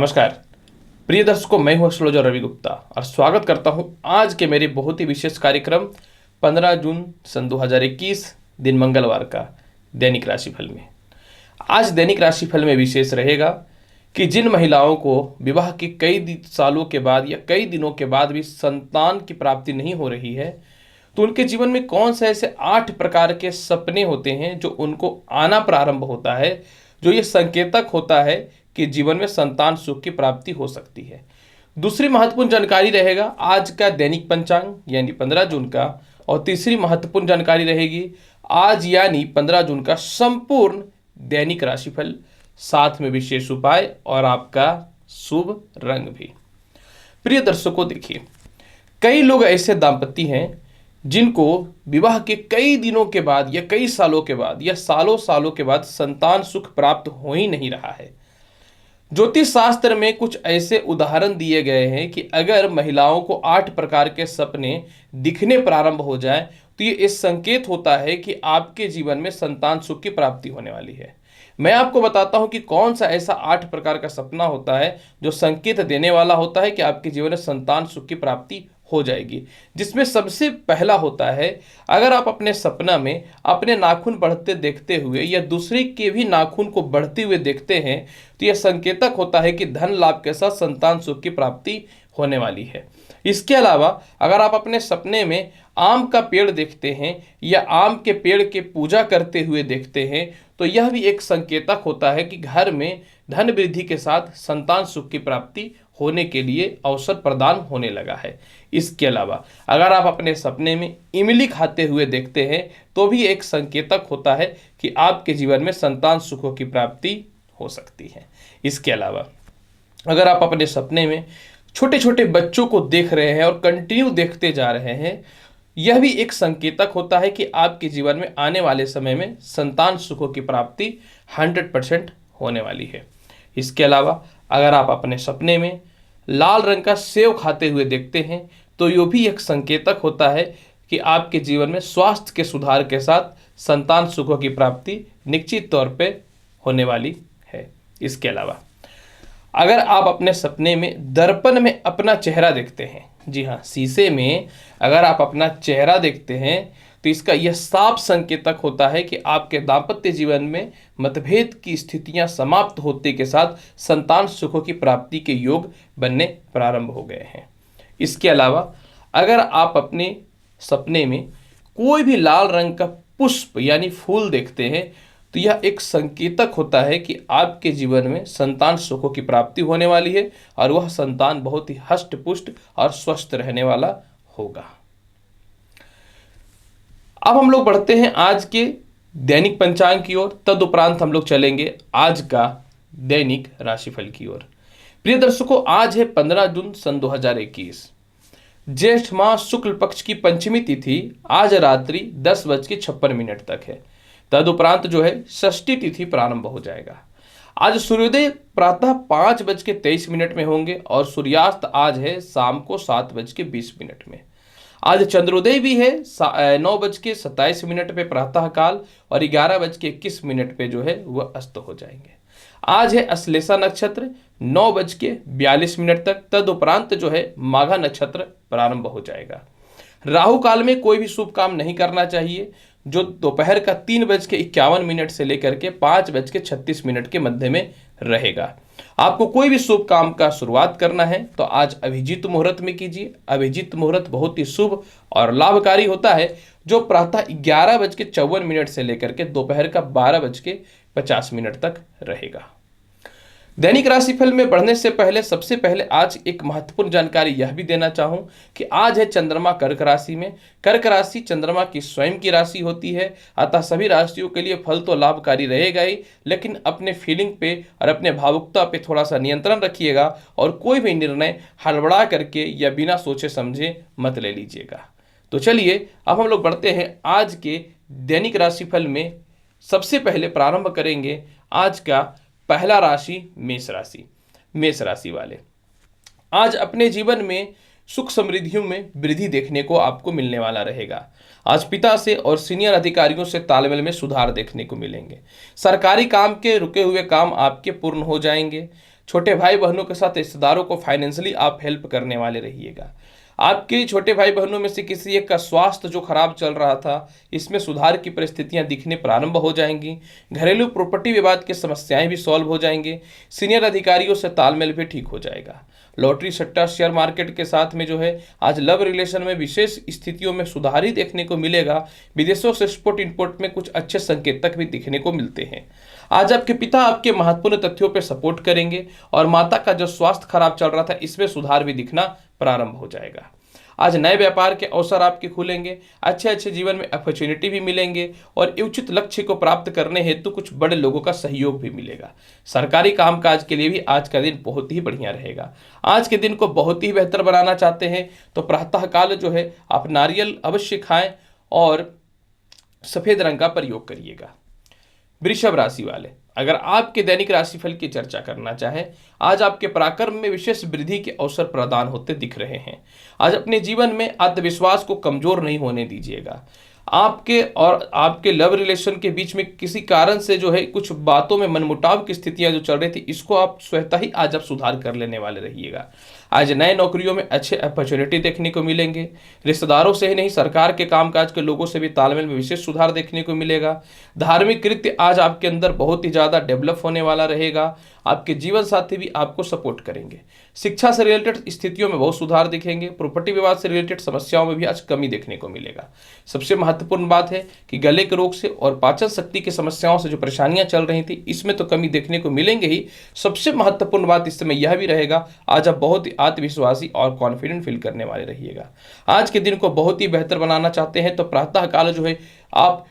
नमस्कार प्रिय दर्शकों, मैं हूं एस्ट्रोलॉजर रवि गुप्ता और स्वागत करता हूं आज के मेरे बहुत ही विशेष कार्यक्रम 15 जून सन 2021 दिन मंगलवार का दैनिक राशिफल में। आज दैनिक राशिफल में विशेष रहेगा कि जिन महिलाओं को विवाह के कई सालों के बाद या कई दिनों के बाद भी संतान की प्राप्ति नहीं हो रही है, तो उनके जीवन में कौन से ऐसे 8 प्रकार के सपने होते हैं जो उनको आना प्रारंभ होता है, जो ये संकेतक होता है कि जीवन में संतान सुख की प्राप्ति हो सकती है। दूसरी महत्वपूर्ण जानकारी रहेगा आज का दैनिक पंचांग यानी 15 जून का, और तीसरी महत्वपूर्ण जानकारी रहेगी आज यानी 15 जून का संपूर्ण दैनिक राशिफल, साथ में विशेष उपाय और आपका शुभ रंग भी। प्रिय दर्शकों, देखिए, कई लोग ऐसे दाम्पत्य हैं जिनको विवाह के कई दिनों के बाद या कई सालों के बाद या सालों सालों के बाद संतान सुख प्राप्त हो ही नहीं रहा है। ज्योतिष शास्त्र में कुछ ऐसे उदाहरण दिए गए हैं कि अगर महिलाओं को 8 प्रकार के सपने दिखने प्रारंभ हो जाए तो ये इस संकेत होता है कि आपके जीवन में संतान सुख की प्राप्ति होने वाली है। मैं आपको बताता हूं कि कौन सा ऐसा 8 प्रकार का सपना होता है जो संकेत देने वाला होता है कि आपके जीवन में संतान सुख की प्राप्ति हो जाएगी। जिसमें सबसे पहला होता है, अगर आप अपने सपना में अपने नाखून बढ़ते देखते हुए या दूसरे के भी नाखून को बढ़ते हुए देखते हैं तो यह संकेतक होता है कि धन लाभ के साथ संतान सुख की प्राप्ति होने वाली है। इसके अलावा अगर आप अपने सपने में आम का पेड़ देखते हैं या आम के पेड़ के पूजा करते हुए देखते हैं तो यह भी एक संकेतक होता है कि घर में धन वृद्धि के साथ संतान सुख की प्राप्ति होने के लिए अवसर प्रदान होने लगा है। इसके अलावा अगर आप अपने सपने में इमली खाते हुए देखते हैं तो भी एक संकेतक होता है कि आपके जीवन में संतान सुखों की प्राप्ति हो सकती है। इसके अलावा अगर आप अपने सपने में छोटे छोटे बच्चों को देख रहे हैं और कंटिन्यू देखते जा रहे हैं, यह भी एक संकेतक होता है कि आपके जीवन में आने वाले समय में संतान सुखों की प्राप्ति 100% होने वाली है। इसके अलावा अगर आप अपने सपने में लाल रंग का सेव खाते हुए देखते हैं तो यह भी एक संकेतक होता है कि आपके जीवन में स्वास्थ्य के सुधार के साथ संतान सुखों की प्राप्ति निश्चित तौर पे होने वाली है। इसके अलावा अगर आप अपने सपने में दर्पण में अपना चेहरा देखते हैं, जी हाँ, शीशे में अगर आप अपना चेहरा देखते हैं तो इसका यह साफ संकेतक होता है कि आपके दाम्पत्य जीवन में मतभेद की स्थितियां समाप्त होते के साथ संतान सुखों की प्राप्ति के योग बनने प्रारंभ हो गए हैं। इसके अलावा अगर आप अपने सपने में कोई भी लाल रंग का पुष्प यानी फूल देखते हैं तो यह एक संकेतक होता है कि आपके जीवन में संतान सुखों की प्राप्ति होने वाली है और वह संतान बहुत ही हष्ट पुष्ट और स्वस्थ रहने वाला होगा। अब हम लोग बढ़ते हैं आज के दैनिक पंचांग की ओर, तदुपरांत हम लोग चलेंगे आज का दैनिक राशिफल की ओर। प्रिय दर्शकों, आज है 15 जून सन 2021। ज्येष्ठ माह शुक्ल पक्ष की पंचमी तिथि आज रात्रि 10:56 तक है। तदुपरांत जो है षष्ठी तिथि प्रारंभ हो जाएगा। आज सूर्योदय प्रातः 5:23 में होंगे और सूर्यास्त आज है शाम को 7:20 में। आज चंद्रोदय भी है 9:27 पे प्रातः काल और 11:21 पे जो है वह अस्त हो जाएंगे। आज है अश्लेषा नक्षत्र 9:42 तक। तदुपरांत जो है माघा नक्षत्र प्रारंभ हो जाएगा। राहु काल में कोई भी शुभ काम नहीं करना चाहिए, जो दोपहर का 3:51 से लेकर के 5:36 के मध्य में रहेगा। आपको कोई भी शुभ काम का शुरुआत करना है तो आज अभिजीत मुहूर्त में कीजिए। अभिजीत मुहूर्त बहुत ही शुभ और लाभकारी होता है, जो प्रातः 11:54 से लेकर के दोपहर का 12:50 तक रहेगा। दैनिक राशिफल में बढ़ने से पहले सबसे पहले आज एक महत्वपूर्ण जानकारी यह भी देना चाहूं कि आज है चंद्रमा कर्क राशि में। कर्क राशि चंद्रमा की स्वयं की राशि होती है, अतः सभी राशियों के लिए फल तो लाभकारी रहेगा ही, लेकिन अपने फीलिंग पे और अपने भावुकता पे थोड़ा सा नियंत्रण रखिएगा और कोई भी निर्णय हड़बड़ा करके या बिना सोचे समझे मत ले लीजिएगा। तो चलिए अब हम लोग बढ़ते हैं आज के दैनिक राशिफल में। सबसे पहले प्रारंभ करेंगे आज का पहला राशि मेष राशि। मेष राशि वाले आज अपने जीवन में सुख समृद्धियों में वृद्धि देखने को आपको मिलने वाला रहेगा। आज पिता से और सीनियर अधिकारियों से तालमेल में सुधार देखने को मिलेंगे। सरकारी काम के रुके हुए काम आपके पूर्ण हो जाएंगे। छोटे भाई बहनों के साथ रिश्तेदारों को फाइनेंशियली आप हेल्प करने वाले रहिएगा। आपके छोटे भाई बहनों में से किसी एक का स्वास्थ्य जो खराब चल रहा था, इसमें सुधार की परिस्थितियां दिखने प्रारंभ हो जाएंगी। घरेलू प्रॉपर्टी विवाद की समस्याएं भी सॉल्व हो जाएंगे। सीनियर अधिकारियों से तालमेल भी ठीक हो जाएगा। लॉटरी सट्टा शेयर मार्केट के साथ में जो है आज लव रिलेशन में विशेष स्थितियों में सुधार ही देखने को मिलेगा। विदेशों से एक्सपोर्ट इंपोर्ट में कुछ अच्छे संकेतक भी दिखने को मिलते हैं। आज आपके पिता आपके महत्वपूर्ण तथ्यों पर सपोर्ट करेंगे और माता का जो स्वास्थ्य खराब चल रहा था इसमें सुधार भी दिखना प्रारंभ हो जाएगा। आज नए व्यापार के अवसर आपके खुलेंगे। अच्छे अच्छे जीवन में अपॉर्चुनिटी भी मिलेंगे और उचित लक्ष्य को प्राप्त करने हेतु कुछ बड़े लोगों का सहयोग भी मिलेगा। सरकारी कामकाज के लिए भी आज का दिन बहुत ही बढ़िया रहेगा। आज के दिन को बहुत ही बेहतर बनाना चाहते हैं तो प्रातःकाल जो है आप नारियल अवश्य खाएं और सफेद रंग का प्रयोग करिएगा। वृषभ राशि वाले, अगर आपके दैनिक राशिफल की चर्चा करना चाहे, आज आपके पराक्रम में विशेष वृद्धि के अवसर प्रदान होते दिख रहे हैं। आज अपने जीवन में आत्मविश्वास को कमजोर नहीं होने दीजिएगा। आपके और आपके लव रिलेशन के बीच में किसी कारण से जो है कुछ बातों में मनमुटाव की स्थितियां जो चल रही थी, इसको आप स्वतः ही आज आप सुधार कर लेने वाले रहिएगा। आज नए नौकरियों में अच्छे अपॉर्चुनिटी देखने को मिलेंगे। रिश्तेदारों से ही नहीं, सरकार के कामकाज के लोगों से भी तालमेल में विशेष सुधार देखने को मिलेगा। धार्मिक कृत्य आज आपके अंदर बहुत ही ज़्यादा डेवलप होने वाला रहेगा। आपके जीवन साथी भी आपको सपोर्ट करेंगे। शिक्षा से रिलेटेड स्थितियों में बहुत सुधार दिखेंगे। प्रॉपर्टी विवाद से रिलेटेड समस्याओं में भी आज कमी देखने को मिलेगा। सबसे महत्वपूर्ण बात है कि गले के रोग से और पाचन शक्ति की समस्याओं से जो परेशानियां चल रही थी, इसमें तो कमी देखने को मिलेंगे ही। सबसे महत्वपूर्ण बात इस समय यह भी रहेगा, आज आप बहुत ही आत्मविश्वासी और कॉन्फिडेंट फील करने वाले रहिएगा। आज के दिन को बहुत ही बेहतर बनाना चाहते हैं तो प्रातःकाल जो है आप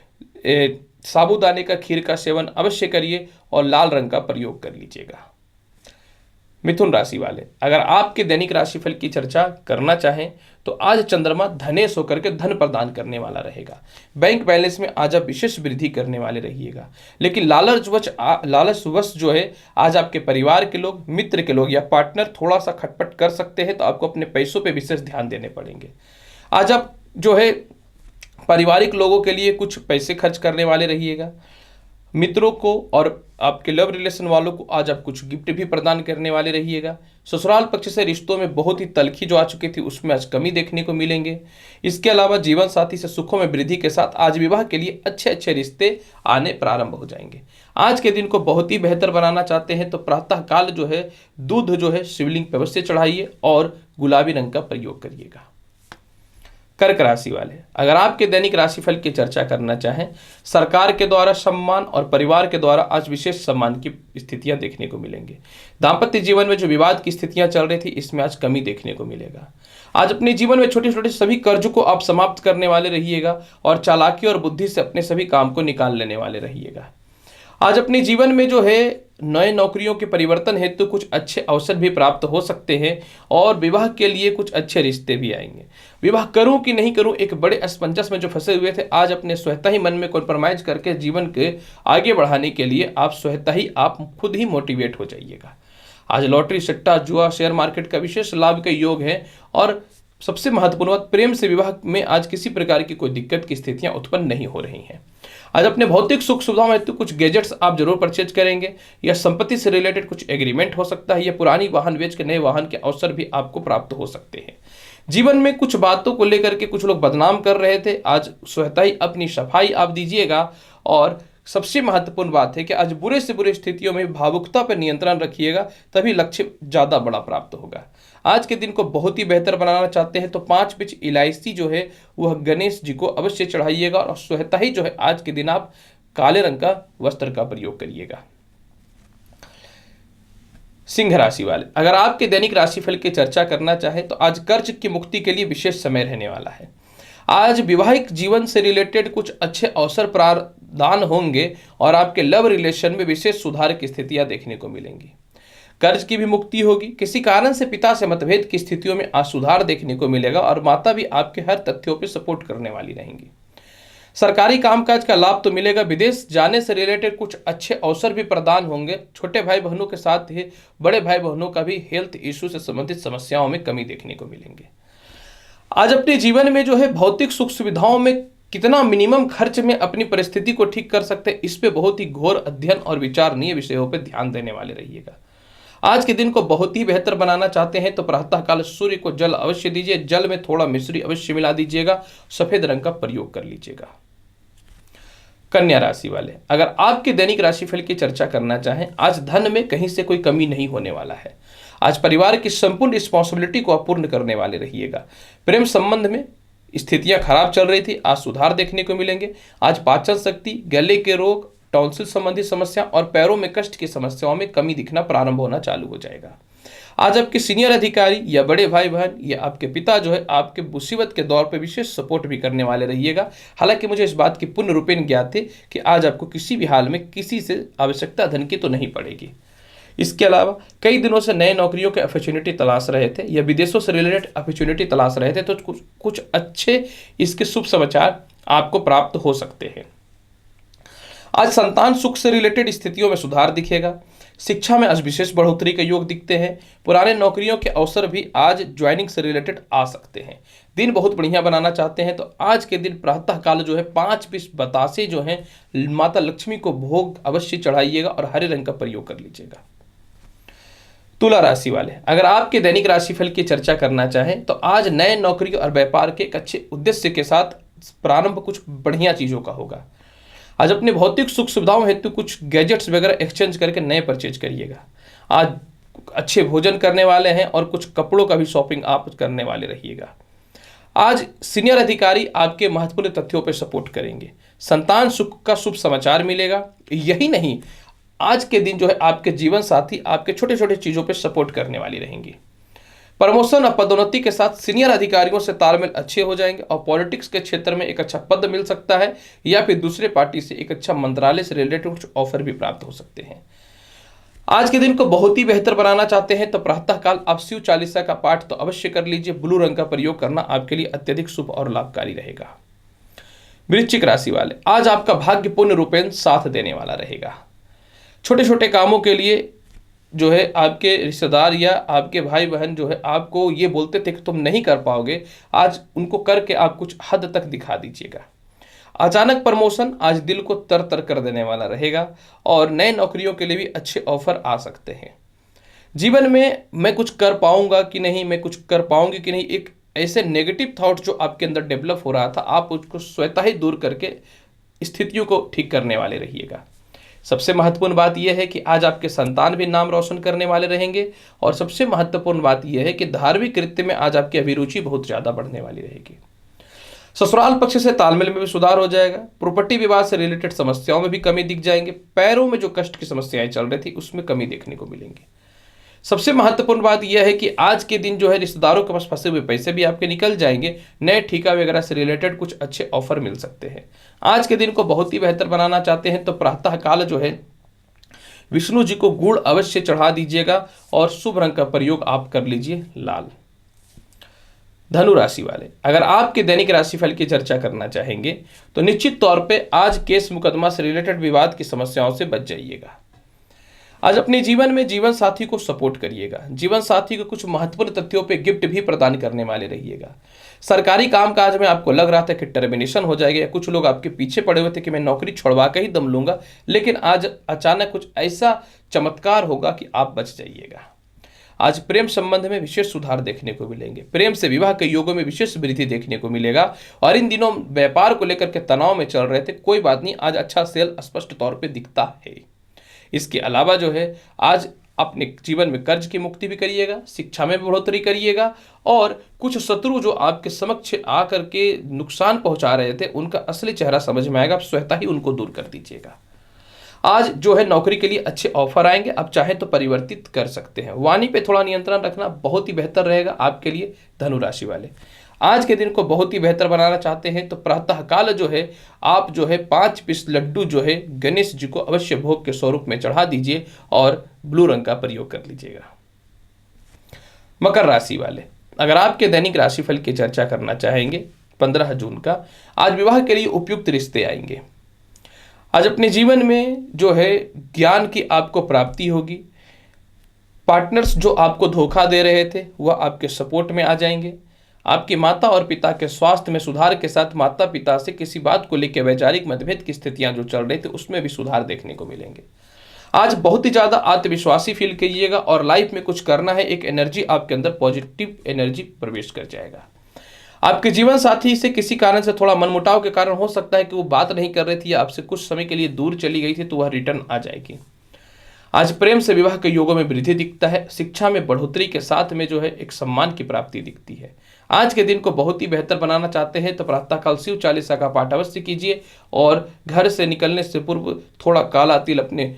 साबूदाने का खीर का सेवन अवश्य करिए और लाल रंग का प्रयोग कर लीजिएगा। मिथुन राशि वाले, अगर आपके दैनिक राशिफल की चर्चा करना चाहें तो आज चंद्रमा धनेश होकर के धन प्रदान करने वाला रहेगा। बैंक बैलेंस में आज आप विशेष वृद्धि करने वाले रहिएगा। लेकिन लालचवश जो है आज आपके परिवार के लोग, मित्र के लोग या पार्टनर थोड़ा सा खटपट कर सकते हैं, तो आपको अपने पैसों पे विशेष ध्यान देने पड़ेंगे। आज आप जो है पारिवारिक लोगों के लिए कुछ पैसे खर्च करने वाले रहिएगा। मित्रों को और आपके लव रिलेशन वालों को आज आप कुछ गिफ्ट भी प्रदान करने वाले रहिएगा। ससुराल पक्ष से रिश्तों में बहुत ही तलखी जो आ चुकी थी, उसमें आज कमी देखने को मिलेंगे। इसके अलावा जीवन साथी से सुखों में वृद्धि के साथ आज विवाह के लिए अच्छे अच्छे रिश्ते आने प्रारंभ हो जाएंगे। आज के दिन को बहुत ही बेहतर बनाना चाहते हैं तो प्रातःकाल जो है दूध जो है शिवलिंग पर अवश्य चढ़ाइए और गुलाबी रंग का प्रयोग करिएगा। कर्क राशि वाले, अगर आपके दैनिक राशिफल की चर्चा करना चाहें, सरकार के द्वारा सम्मान और परिवार के द्वारा आज विशेष सम्मान की स्थितियां देखने को मिलेंगे। दाम्पत्य जीवन में जो विवाद की स्थितियां चल रही थी, इसमें आज कमी देखने को मिलेगा। आज अपने जीवन में छोटे छोटे सभी कर्ज को आप समाप्त करने वाले रहिएगा और चालाकी और बुद्धि से अपने सभी काम को निकाल लेने वाले रहिएगा। आज अपने जीवन में जो है नए नौकरियों के परिवर्तन हेतु कुछ अच्छे अवसर भी प्राप्त हो सकते हैं और विवाह के लिए कुछ अच्छे रिश्ते भी आएंगे। विवाह करूं कि नहीं करूं, एक बड़े असमंजस में जो फंसे हुए थे, आज अपने स्वतः ही मन में कॉम्प्रोमाइज करके जीवन के आगे बढ़ाने के लिए आप स्वतः ही आप खुद ही मोटिवेट हो जाइएगा। आज लॉटरी सट्टा जुआ शेयर मार्केट का विशेष लाभ का योग है और सबसे महत्वपूर्ण बात, प्रेम से विवाह में आज किसी प्रकार की कोई दिक्कत की स्थितियां उत्पन्न नहीं हो रही हैं। आज अपने भौतिक सुख सुविधाओं में तो कुछ गैजेट्स आप जरूर परचेज करेंगे या संपत्ति से रिलेटेड कुछ एग्रीमेंट हो सकता है या पुरानी वाहन बेच के नए वाहन के अवसर भी आपको प्राप्त हो सकते हैं। जीवन में कुछ बातों को लेकर के कुछ लोग बदनाम कर रहे थे, आज स्वतः ही अपनी सफाई आप दीजिएगा। और सबसे महत्वपूर्ण बात है कि आज बुरे से बुरे स्थितियों में भावुकता पर नियंत्रण रखिएगा, तभी लक्ष्य ज़्यादा बड़ा प्राप्त होगा। आज के दिन को बहुत ही बेहतर बनाना चाहते हैं तो 5 पिच इलायची जो है वह गणेश जी को अवश्य चढ़ाइएगा और स्वतः ही जो है आज के दिन आप काले रंग का वस्त्र का प्रयोग करिएगा। सिंह राशि वाले, अगर आपके दैनिक राशिफल की चर्चा करना चाहे तो आज कर्ज की मुक्ति के लिए विशेष समय रहने वाला है। आज वैवाहिक जीवन से रिलेटेड कुछ अच्छे अवसर प्रदान होंगे और आपके लव रिलेशन में विशेष सुधार की स्थितियां देखने को मिलेंगी। कर्ज की भी मुक्ति होगी। किसी कारण से पिता से मतभेद की स्थितियों में आज सुधार देखने को मिलेगा और माता भी आपके हर तथ्यों पर सपोर्ट करने वाली रहेंगी। सरकारी कामकाज का लाभ तो मिलेगा। विदेश जाने से रिलेटेड कुछ अच्छे अवसर भी प्रदान होंगे। छोटे भाई बहनों के साथ ही बड़े भाई बहनों का भी हेल्थ इश्यू से संबंधित समस्याओं में कमी देखने को मिलेंगे। आज अपने जीवन में जो है भौतिक सुख सुविधाओं में कितना मिनिमम खर्च में अपनी परिस्थिति को ठीक कर सकते हैं, इस पे बहुत ही घोर अध्ययन और विचारणीय विषयों पर ध्यान देने वाले रहिएगा। आज के दिन को बहुत ही बेहतर बनाना चाहते हैं तो प्रातःकाल सूर्य को जल अवश्य दीजिए, जल में थोड़ा मिश्री अवश्य मिला दीजिएगा, सफेद रंग का प्रयोग कर लीजिएगा। कन्या राशि वाले, अगर आपके दैनिक राशिफल की चर्चा करना चाहें, आज धन में कहीं से कोई कमी नहीं होने वाला है। आज परिवार की संपूर्ण रिस्पॉन्सिबिलिटी को आप पूर्ण करने वाले रहिएगा। प्रेम संबंध में स्थितियां खराब चल रही थी, आज सुधार देखने को मिलेंगे। आज पाचन शक्ति, गले के रोग, टॉन्सिल संबंधी समस्या और पैरों में कष्ट की समस्याओं में कमी दिखना प्रारंभ होना चालू हो जाएगा। आज आपके सीनियर अधिकारी या बड़े भाई बहन या आपके पिता जो है आपके मुसीबत के दौर पर विशेष सपोर्ट भी करने वाले रहिएगा। हालांकि मुझे इस बात की पूर्ण रूपेण ज्ञात है कि आज आपको किसी भी हाल में किसी से आवश्यकता धन की तो नहीं पड़ेगी। इसके अलावा कई दिनों से नए नौकरियों के अपॉर्चुनिटी तलाश रहे थे या विदेशों से रिलेटेड अपॉर्चुनिटी तलाश रहे थे तो कुछ अच्छे इसके शुभ समाचार आपको प्राप्त हो सकते हैं। आज संतान सुख से रिलेटेड स्थितियों में सुधार दिखेगा। शिक्षा में आज विशेष बढ़ोतरी के योग दिखते हैं। पुराने नौकरियों के अवसर भी आज ज्वाइनिंग से रिलेटेड आ सकते हैं। दिन बहुत बढ़िया बनाना चाहते हैं तो आज के दिन प्रातःकाल जो है 5 पीस बतासे जो हैं माता लक्ष्मी को भोग अवश्य चढ़ाइएगा और हरे रंग का प्रयोग कर लीजिएगा। तुला राशि वाले, अगर आपके दैनिक राशिफल की चर्चा करना चाहें तो आज नए नौकरी और व्यापार के एक अच्छे उद्देश्य के साथ प्रारंभ कुछ बढ़िया चीजों का होगा। आज अपने भौतिक सुख सुविधाओं हेतु कुछ गैजेट्स वगैरह एक्सचेंज करके नए परचेज करिएगा। आज अच्छे भोजन करने वाले हैं और कुछ कपड़ों का भी शॉपिंग आप करने वाले रहिएगा। आज सीनियर अधिकारी आपके महत्वपूर्ण तथ्यों पर सपोर्ट करेंगे। संतान सुख का शुभ समाचार मिलेगा। यही नहीं, आज के दिन जो है आपके जीवन साथी आपके छोटे छोटे चीजों पर सपोर्ट करने वाली रहेंगी। प्रमोशन और पदोन्नति के साथ सीनियर अधिकारियों से तालमेल अच्छे हो जाएंगे और पॉलिटिक्स के क्षेत्र में एक अच्छा पद मिल सकता है या फिर दूसरे पार्टी से एक अच्छा मंत्रालय से रिलेटेड कुछ ऑफर भी प्राप्त हो सकते हैं। आज के दिन को बहुत ही बेहतर बनाना चाहते हैं तो प्रातःकाल आप शिव चालीसा का पाठ तो अवश्य कर लीजिए। ब्लू रंग का प्रयोग करना आपके लिए अत्यधिक शुभ और लाभकारी रहेगा। वृश्चिक राशि वाले, आज आपका भाग्य पूर्ण रूपेण साथ देने वाला रहेगा। छोटे छोटे कामों के लिए जो है आपके रिश्तेदार या आपके भाई बहन जो है आपको ये बोलते थे कि तुम नहीं कर पाओगे, आज उनको करके आप कुछ हद तक दिखा दीजिएगा। अचानक प्रमोशन आज दिल को तर तर कर देने वाला रहेगा और नए नौकरियों के लिए भी अच्छे ऑफर आ सकते हैं। जीवन में मैं कुछ कर पाऊंगा कि नहीं, मैं कुछ कर पाऊंगी कि नहीं, एक ऐसे नेगेटिव थॉट जो आपके अंदर डेवलप हो रहा था, आप उसको स्वतः ही दूर करके स्थितियों को ठीक करने वाले रहिएगा। सबसे महत्वपूर्ण बात यह है कि आज आपके संतान भी नाम रोशन करने वाले रहेंगे और सबसे महत्वपूर्ण बात यह है कि धार्मिक कृत्य में आज आपकी अभिरुचि बहुत ज़्यादा बढ़ने वाली रहेगी। ससुराल पक्ष से तालमेल में भी सुधार हो जाएगा। प्रॉपर्टी विवाद से रिलेटेड समस्याओं में भी कमी दिख जाएंगे। पैरों में जो कष्ट की समस्याएं चल रही थी उसमें कमी देखने को मिलेंगी। सबसे महत्वपूर्ण बात यह है कि आज के दिन जो है रिश्तेदारों के पास फंसे हुए पैसे भी आपके निकल जाएंगे। नए ठेका वगैरह से रिलेटेड कुछ अच्छे ऑफर मिल सकते हैं। आज के दिन को बहुत ही बेहतर बनाना चाहते हैं तो प्रातःकाल जो है विष्णु जी को गुड़ अवश्य चढ़ा दीजिएगा और शुभ रंग का प्रयोग आप कर लीजिए लाल। धनु राशि वाले, अगर आपके दैनिक राशिफल की चर्चा करना चाहेंगे तो निश्चित तौर पे आज केस मुकदमा से रिलेटेड विवाद की समस्याओं से बच जाइएगा। आज अपने जीवन में जीवन साथी को सपोर्ट करिएगा। जीवन साथी को कुछ महत्वपूर्ण तथ्यों पे गिफ्ट भी प्रदान करने वाले रहिएगा। सरकारी कामकाज में आपको लग रहा था कि टर्मिनेशन हो जाएगा या कुछ लोग आपके पीछे पड़े हुए थे कि मैं नौकरी छोड़वा के ही दम लूंगा, लेकिन आज अचानक कुछ ऐसा चमत्कार होगा कि आप बच जाइएगा। आज प्रेम संबंध में विशेष सुधार देखने को मिलेंगे। प्रेम से विवाह के योगों में विशेष वृद्धि देखने को मिलेगा और इन दिनों व्यापार को लेकर के तनाव में चल रहे थे, कोई बात नहीं, आज अच्छा सेल स्पष्ट तौर पर दिखता है। इसके अलावा जो है आज अपने जीवन में कर्ज की मुक्ति भी करिएगा, शिक्षा में बढ़ोतरी करिएगा और कुछ शत्रु जो आपके समक्ष आकर के नुकसान पहुंचा रहे थे उनका असली चेहरा समझ में आएगा, आप स्वतः ही उनको दूर कर दीजिएगा। आज जो है नौकरी के लिए अच्छे ऑफर आएंगे, आप चाहें तो परिवर्तित कर सकते हैं। वाणी पे थोड़ा नियंत्रण रखना बहुत ही बेहतर रहेगा आपके लिए धनु राशि वाले। आज के दिन को बहुत ही बेहतर बनाना चाहते हैं तो प्रातःकाल जो है आप जो है 5 पीस लड्डू जो है गणेश जी को अवश्य भोग के स्वरूप में चढ़ा दीजिए और ब्लू रंग का प्रयोग कर लीजिएगा। मकर राशि वाले, अगर आपके दैनिक राशिफल की चर्चा करना चाहेंगे 15 जून का, आज विवाह के लिए उपयुक्त रिश्ते आएंगे। आज अपने जीवन में जो है ज्ञान की आपको प्राप्ति होगी। पार्टनर्स जो आपको धोखा दे रहे थे वह आपके सपोर्ट में आ जाएंगे। आपके माता और पिता के स्वास्थ्य में सुधार के साथ माता पिता से किसी बात को लेकर वैचारिक मतभेद की स्थितियां जो चल रही थी उसमें भी सुधार देखने को मिलेंगे। आज बहुत ही ज़्यादा आत्मविश्वासी फील कीजिएगा और लाइफ में कुछ करना है, एक एनर्जी आपके अंदर पॉजिटिव एनर्जी प्रवेश कर जाएगा। आपके जीवन साथी से किसी कारण से थोड़ा मनमुटाव के कारण हो सकता है कि वो बात नहीं कर रही थी या आपसे कुछ समय के लिए दूर चली गई थी, तो वह रिटर्न आ जाएगी। आज प्रेम से विवाह के योगों में वृद्धि दिखता है। शिक्षा में बढ़ोतरी के साथ में जो है एक सम्मान की प्राप्ति दिखती है। आज के दिन को बहुत ही बेहतर बनाना चाहते हैं तो प्रातःकाल शिव चालीसा का पाठ अवश्य कीजिए और घर से निकलने से पूर्व थोड़ा काला तिल अपने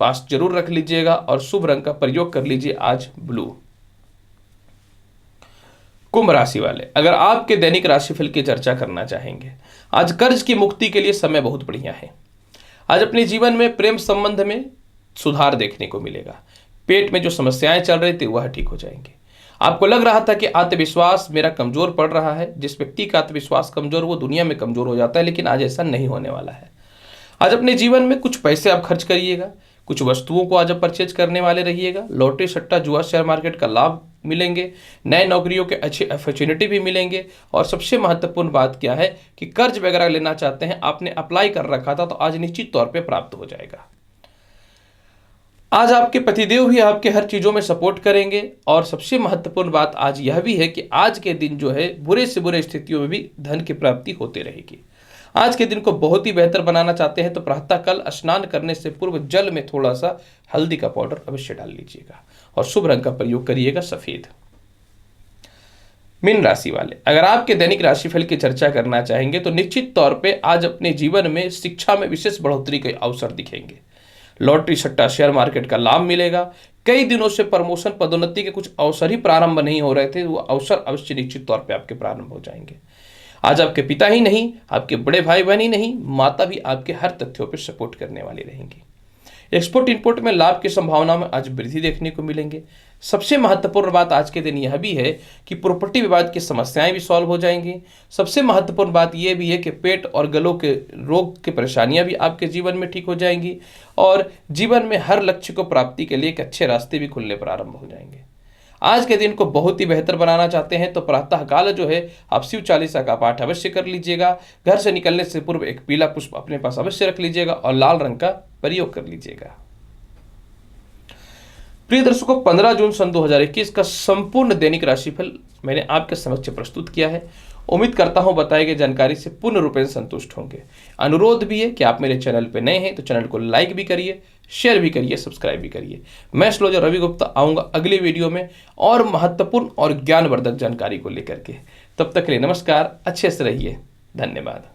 पास जरूर रख लीजिएगा और शुभ रंग का प्रयोग कर लीजिए आज ब्लू। कुंभ राशि वाले, अगर आपके दैनिक राशिफल की चर्चा करना चाहेंगे, आज कर्ज की मुक्ति के लिए समय बहुत बढ़िया है। आज अपने जीवन में प्रेम संबंध में सुधार देखने को मिलेगा। पेट में जो समस्याएं चल रही थी वह ठीक हो जाएंगी। आपको लग रहा था कि आत्मविश्वास मेरा कमजोर पड़ रहा है, जिस व्यक्ति का आत्मविश्वास कमजोर वो दुनिया में कमजोर हो जाता है, लेकिन आज ऐसा नहीं होने वाला है। आज अपने जीवन में कुछ पैसे आप खर्च करिएगा, कुछ वस्तुओं को आज आप परचेज करने वाले रहिएगा। लॉटरी सट्टा जुआ शेयर मार्केट का लाभ मिलेंगे, नए नौकरियों के अच्छे अपॉर्चुनिटी भी मिलेंगे। और सबसे महत्वपूर्ण बात क्या है कि कर्ज वगैरह लेना चाहते हैं, आपने अप्लाई कर रखा था तो आज निश्चित तौर पे प्राप्त हो जाएगा। आज आपके पतिदेव भी आपके हर चीज़ों में सपोर्ट करेंगे। और सबसे महत्वपूर्ण बात आज यह भी है कि आज के दिन जो है बुरे से बुरे स्थितियों में भी धन की प्राप्ति होती रहेगी। आज के दिन को बहुत ही बेहतर बनाना चाहते हैं तो प्रातःकाल स्नान करने से पूर्व जल में थोड़ा सा हल्दी का पाउडर अवश्य डाल लीजिएगा और शुभ रंग का प्रयोग करिएगा सफेद। मीन राशि वाले, अगर आपके दैनिक राशिफल की चर्चा करना चाहेंगे तो निश्चित तौर पे आज अपने जीवन में शिक्षा में विशेष बढ़ोतरी के अवसर दिखेंगे। लॉटरी सट्टा शेयर मार्केट का लाभ मिलेगा। कई दिनों से प्रमोशन पदोन्नति के कुछ अवसर ही प्रारंभ नहीं हो रहे थे, वो अवसर अवश्य निश्चित तौर पे आपके प्रारंभ हो जाएंगे। आज आपके पिता ही नहीं, आपके बड़े भाई बहन ही नहीं, माता भी आपके हर तथ्यों पर सपोर्ट करने वाली रहेंगी। एक्सपोर्ट इंपोर्ट में लाभ की संभावना में आज वृद्धि देखने को मिलेंगे। सबसे महत्वपूर्ण बात आज के दिन यह भी है कि प्रॉपर्टी विवाद की समस्याएं भी सॉल्व हो जाएंगी। सबसे महत्वपूर्ण बात यह भी है कि पेट और गलों के रोग की परेशानियां भी आपके जीवन में ठीक हो जाएंगी और जीवन में हर लक्ष्य को प्राप्ति के लिए एक अच्छे रास्ते भी खुलने प्रारंभ हो जाएंगे। आज के दिन को बहुत ही बेहतर बनाना चाहते हैं तो प्रातःकाल जो है आप शिव चालीसा का पाठ अवश्य कर लीजिएगा। घर से निकलने से पूर्व एक पीला पुष्प अपने पास अवश्य रख लीजिएगा और लाल रंग का प्रयोग कर लीजिएगा। प्रिय दर्शकों, 15 जून सन 2021 का संपूर्ण दैनिक राशिफल मैंने आपके समक्ष प्रस्तुत किया है। उम्मीद करता हूं बताई गई जानकारी से पूर्ण रूपेण संतुष्ट होंगे। अनुरोध भी है कि आप मेरे चैनल पर नए हैं तो चैनल को लाइक भी करिए, शेयर भी करिए, सब्सक्राइब भी करिए। मैं एस्ट्रोलॉजर रवि गुप्ता आऊँगा अगली वीडियो में और महत्वपूर्ण और ज्ञानवर्धक जानकारी को लेकर के। तब तक के लिए नमस्कार, अच्छे से रहिए, धन्यवाद।